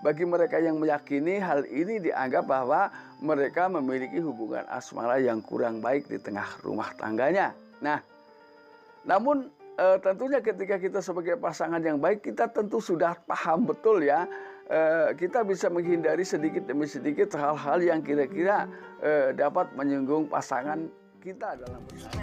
bagi mereka yang meyakini hal ini dianggap bahwa mereka memiliki hubungan asmara yang kurang baik di tengah rumah tangganya. Nah, namun tentunya ketika kita sebagai pasangan yang baik, kita tentu sudah paham betul ya, kita bisa menghindari sedikit demi sedikit hal-hal yang kira-kira dapat menyinggung pasangan kita dalam bersama.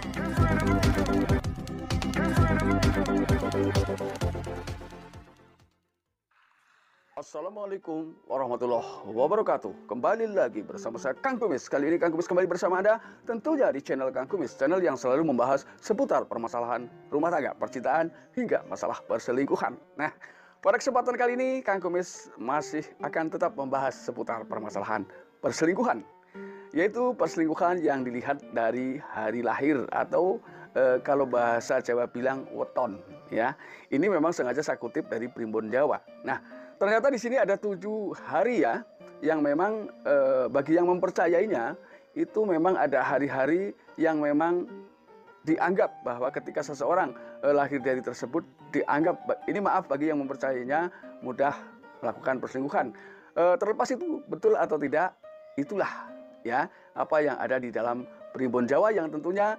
Assalamualaikum warahmatullahi wabarakatuh. Kembali lagi bersama saya Kang Kumis. Kali ini Kang Kumis kembali bersama Anda tentunya di channel Kang Kumis, channel yang selalu membahas seputar permasalahan rumah tangga, percintaan, hingga masalah perselingkuhan. Nah, pada kesempatan kali ini Kang Kumis masih akan tetap membahas seputar permasalahan perselingkuhan, yaitu perselingkuhan yang dilihat dari hari lahir atau kalau bahasa Jawa bilang weton ya. Ini memang sengaja saya kutip dari Primbon Jawa. Nah, ternyata di sini ada 7 hari ya, yang memang bagi yang mempercayainya itu memang ada hari-hari yang memang dianggap bahwa ketika seseorang lahir dari tersebut dianggap, ini maaf bagi yang mempercayainya, mudah melakukan perselingkuhan. Terlepas itu betul atau tidak, itulah ya apa yang ada di dalam Primbon Jawa yang tentunya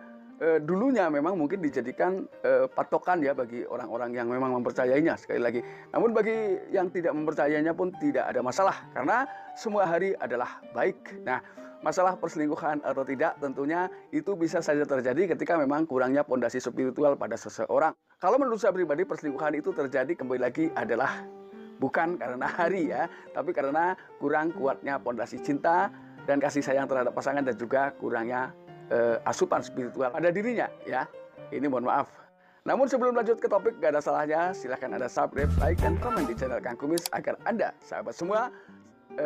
dulunya memang mungkin dijadikan patokan ya bagi orang-orang yang memang mempercayainya, sekali lagi. Namun bagi yang tidak mempercayainya pun tidak ada masalah, karena semua hari adalah baik. Nah, masalah perselingkuhan atau tidak tentunya itu bisa saja terjadi ketika memang kurangnya pondasi spiritual pada seseorang. Kalau menurut saya pribadi, perselingkuhan itu terjadi kembali lagi adalah bukan karena hari ya, tapi karena kurang kuatnya pondasi cinta dan kasih sayang terhadap pasangan, dan juga kurangnya asupan spiritual pada dirinya ya. Ini mohon maaf. Namun sebelum lanjut ke topik, gak ada salahnya silahkan Anda subscribe, like, dan komen di channel Kang Kumis agar Anda, sahabat semua,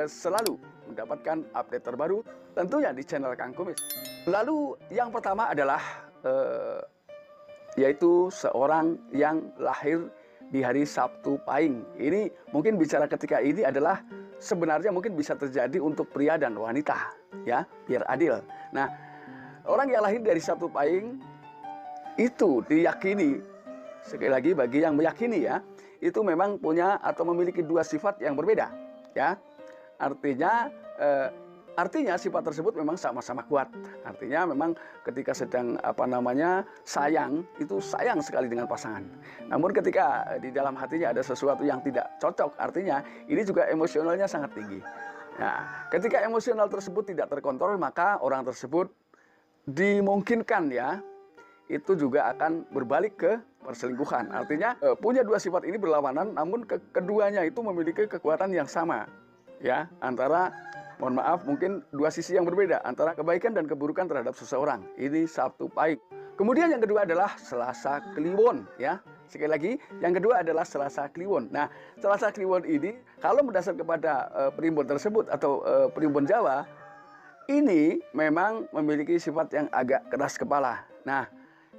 selalu mendapatkan update terbaru tentunya di channel Kang Kumis. Lalu yang pertama adalah yaitu seorang yang lahir di hari Sabtu Pahing. Ini mungkin bicara ketika ini adalah sebenarnya mungkin bisa terjadi untuk pria dan wanita ya, biar adil. Nah, orang yang lahir dari Sabtu Pahing itu diyakini, sekali lagi bagi yang meyakini ya, itu memang punya atau memiliki 2 sifat yang berbeda ya. Artinya sifat tersebut memang sama-sama kuat. Artinya memang ketika sedang sayang, itu sayang sekali dengan pasangan. Namun ketika di dalam hatinya ada sesuatu yang tidak cocok, artinya ini juga emosionalnya sangat tinggi. Nah, ketika emosional tersebut tidak terkontrol, maka orang tersebut dimungkinkan ya itu juga akan berbalik ke perselingkuhan. Artinya punya 2 sifat ini berlawanan, namun keduanya itu memiliki kekuatan yang sama ya, antara, mohon maaf, mungkin 2 sisi yang berbeda antara kebaikan dan keburukan terhadap seseorang. Ini Sabtu Pahing. Kemudian yang kedua adalah Selasa Kliwon ya. Sekali lagi, yang kedua adalah Selasa Kliwon. Nah, Selasa Kliwon ini kalau berdasar kepada Primbon tersebut atau Primbon Jawa, ini memang memiliki sifat yang agak keras kepala. Nah,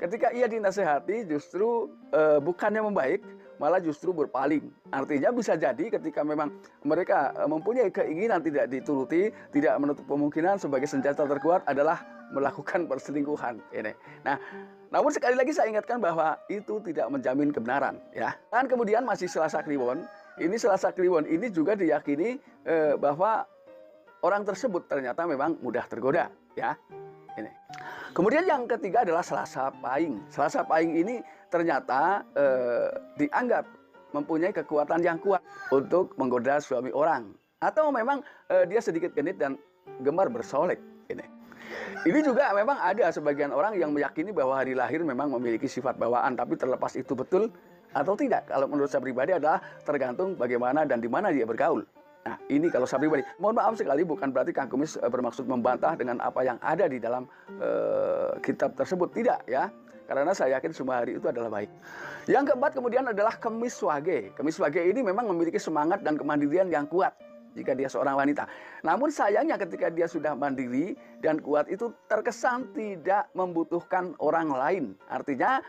ketika ia dinasehati justru bukannya membaik, malah justru berpaling. Artinya bisa jadi ketika memang mereka mempunyai keinginan tidak dituruti, tidak menutup kemungkinan sebagai senjata terkuat adalah melakukan perselingkuhan. Ini. Nah, namun sekali lagi saya ingatkan bahwa itu tidak menjamin kebenaran ya. Dan kemudian masih Selasa Kliwon. Ini Selasa Kliwon ini juga diyakini bahwa orang tersebut ternyata memang mudah tergoda ya. Ini. Kemudian yang ketiga adalah Selasa Pahing. Selasa Pahing ini ternyata dianggap mempunyai kekuatan yang kuat untuk menggoda suami orang, atau memang dia sedikit genit dan gemar bersolek. Ini juga memang ada sebagian orang yang meyakini bahwa hari lahir memang memiliki sifat bawaan, tapi terlepas itu betul atau tidak, kalau menurut saya pribadi adalah tergantung bagaimana dan di mana dia bergaul. Nah, ini kalau saya pribadi. Mohon maaf sekali, bukan berarti Kang Kumis bermaksud membantah dengan apa yang ada di dalam kitab tersebut. Tidak ya. Karena saya yakin semua hari itu adalah baik. Yang keempat kemudian adalah Kemis Wage. Kemis Wage ini memang memiliki semangat dan kemandirian yang kuat jika dia seorang wanita. Namun sayangnya ketika dia sudah mandiri dan kuat itu terkesan tidak membutuhkan orang lain. Artinya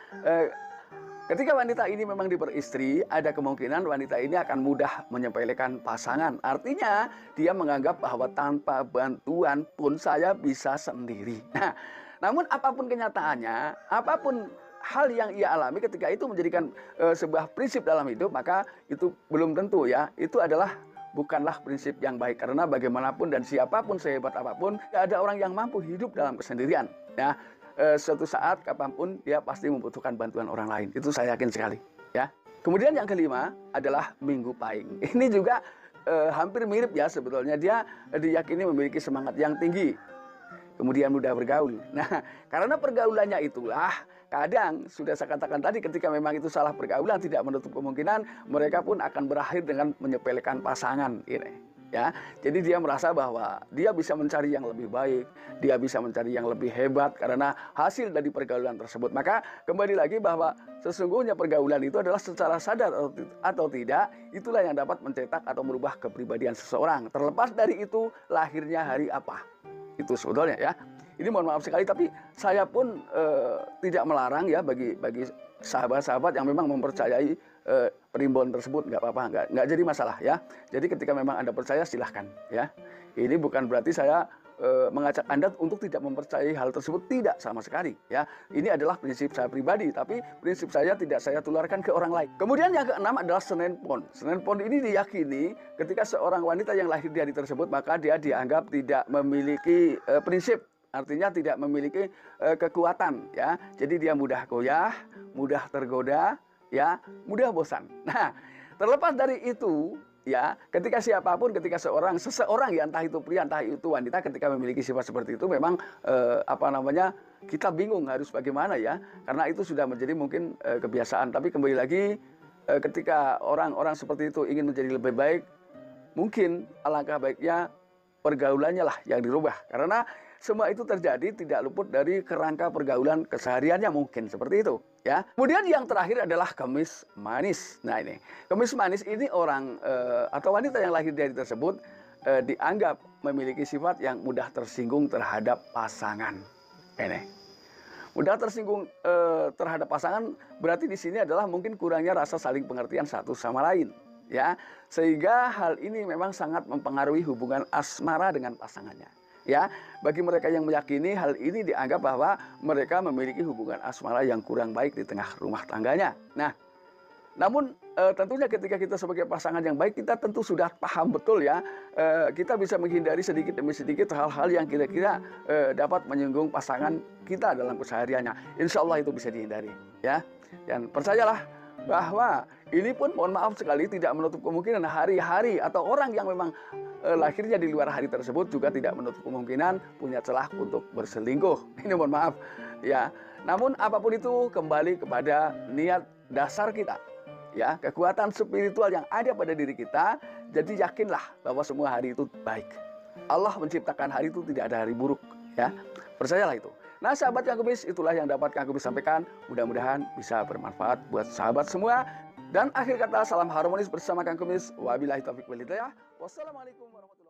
ketika wanita ini memang diperistri, ada kemungkinan wanita ini akan mudah menyepelekan pasangan. Artinya dia menganggap bahwa tanpa bantuan pun saya bisa sendiri. Nah, namun apapun kenyataannya, apapun hal yang ia alami ketika itu menjadikan sebuah prinsip dalam hidup, maka itu belum tentu ya. Itu adalah bukanlah prinsip yang baik. Karena bagaimanapun dan siapapun, sehebat apapun, tidak ada orang yang mampu hidup dalam kesendirian. Ya, suatu saat kapanpun dia pasti membutuhkan bantuan orang lain. Itu saya yakin sekali. Ya. Kemudian yang kelima adalah Minggu Pahing. Ini juga hampir mirip ya sebetulnya. Dia diyakini memiliki semangat yang tinggi. Kemudian mudah bergaul. Nah, karena pergaulannya itulah kadang sudah saya katakan tadi, ketika memang itu salah pergaulan, tidak menutup kemungkinan mereka pun akan berakhir dengan menyepelekan pasangan ini. Ya, jadi dia merasa bahwa dia bisa mencari yang lebih baik, dia bisa mencari yang lebih hebat karena hasil dari pergaulan tersebut. Maka kembali lagi bahwa sesungguhnya pergaulan itu adalah secara sadar atau tidak, itulah yang dapat mencetak atau merubah kepribadian seseorang. Terlepas dari itu lahirnya hari apa. Itu sebetulnya ya. Ini mohon maaf sekali, tapi saya pun tidak melarang ya bagi sahabat-sahabat yang memang mempercayai primbon tersebut, nggak apa-apa, nggak jadi masalah ya. Jadi ketika memang Anda percaya silahkan ya. Ini bukan berarti saya mengajak Anda untuk tidak mempercayai hal tersebut, tidak sama sekali ya. Ini adalah prinsip saya pribadi, tapi prinsip saya tidak saya tularkan ke orang lain. Kemudian yang keenam adalah Senen Pon. Senen Pon ini diyakini ketika seorang wanita yang lahir di hari tersebut, maka dia dianggap tidak memiliki prinsip. Artinya tidak memiliki kekuatan ya. Jadi dia mudah goyah, mudah tergoda, ya, mudah bosan. Nah, terlepas dari itu ya, ketika siapapun, ketika seseorang ya, entah itu pria, entah itu wanita, ketika memiliki sifat seperti itu memang kita bingung harus bagaimana ya. Karena itu sudah menjadi mungkin kebiasaan. Tapi kembali lagi ketika orang-orang seperti itu ingin menjadi lebih baik, mungkin alangkah baiknya pergaulannya lah yang dirubah. Karena semua itu terjadi tidak luput dari kerangka pergaulan kesehariannya, mungkin seperti itu ya. Kemudian yang terakhir adalah Kemis Manis. Nah ini Kemis Manis ini orang atau wanita yang lahir dari tersebut dianggap memiliki sifat yang mudah tersinggung terhadap pasangan. Ini mudah tersinggung terhadap pasangan berarti di sini adalah mungkin kurangnya rasa saling pengertian satu sama lain ya, sehingga hal ini memang sangat mempengaruhi hubungan asmara dengan pasangannya. Ya, bagi mereka yang meyakini hal ini dianggap bahwa mereka memiliki hubungan asmara yang kurang baik di tengah rumah tangganya. Nah, namun tentunya ketika kita sebagai pasangan yang baik, kita tentu sudah paham betul ya, kita bisa menghindari sedikit demi sedikit hal-hal yang kira-kira dapat menyinggung pasangan kita dalam kesehariannya. Insya Allah itu bisa dihindari ya. Dan percayalah bahwa ini pun mohon maaf sekali tidak menutup kemungkinan hari-hari atau orang yang memang lahirnya di luar hari tersebut juga tidak menutup kemungkinan punya celah untuk berselingkuh. Ini mohon maaf ya. Namun apapun itu kembali kepada niat dasar kita ya, kekuatan spiritual yang ada pada diri kita. Jadi yakinlah bahwa semua hari itu baik. Allah menciptakan hari itu tidak ada hari buruk ya. Percayalah itu. Nah sahabat Kang Kumis, itulah yang dapat Kang Kumis sampaikan. Mudah-mudahan bisa bermanfaat buat sahabat semua. Dan akhir kata, salam harmonis bersama Kang Kumis. Wabillahi taufiq wal hidayah. Wassalamualaikum warahmatullahi wabarakatuh.